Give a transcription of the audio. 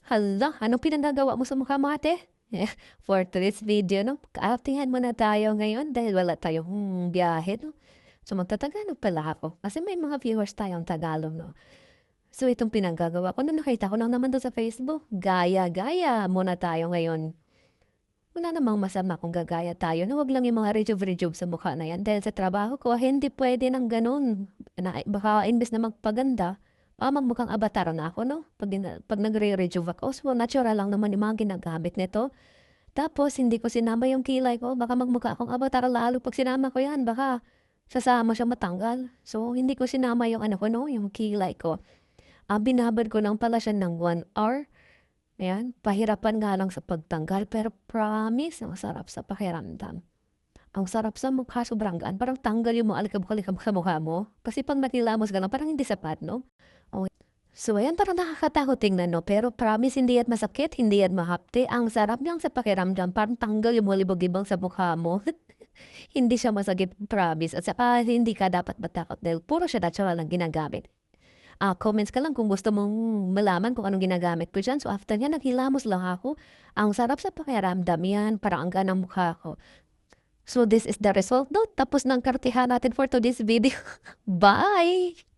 Hala, anong pinagagawa mo sa mukha mo, ate? Eh, for today's video, no, kaartihan muna tayo ngayon dahil wala tayong biyahe, no? So, magtatagalog pala ako kasi may mga viewers tayong Tagalog, no? So, itong pinagagawa ko, nung nakita ko lang naman doon sa Facebook, gaya-gaya muna tayo ngayon. Wala namang masama kung gagaya tayo na wag lang yung mga rejuve-rejuve sa mukha na yan. Dahil sa trabaho ko, hindi pwede ng ganun. Baka imbes na magpaganda, magmukhang avatar na ako, no? Pag nagre-rejuve ako, so natural lang naman yung mga ginagamit nito. Tapos, hindi ko sinama yung kilay ko. Baka magmukha akong avatar lalo. Pag sinama ko yan, baka sasama siya matanggal. So, hindi ko sinama yung ano ko, no? Yung kilay ko. Binabad ko lang pala siya ng 1 hour. Ayan, pahirapan nga lang sa pagtanggal pero promise ang sarap sa pakiramdam. Ang sarap sa mukha, sobrang gaan. Parang tanggal yung mga alikabok-alikabok sa mukha mo. Kasi pag nakilamos ka lang, parang hindi sapat, no? Oh, so, ayan, parang nakakatakot tingnan, no? Pero promise, hindi yan masakit, hindi yan mahapte. Ang sarap niyang sa pakiramdam, parang tanggal yung mga libog-libog sa mukha mo. Hindi siya masakit, promise. At saka, hindi ka dapat matakot dahil puro siya natural lang ginagamit. Comments ka lang kung gusto mong malaman kung anong ginagamit ko diyan. So, after niyan naghilamos lang ako. Ang sarap sa pakiramdam yan, parang ang ganang mukha ko. So, this is the result, no? Tapos ng kartihan natin for today's video. Bye!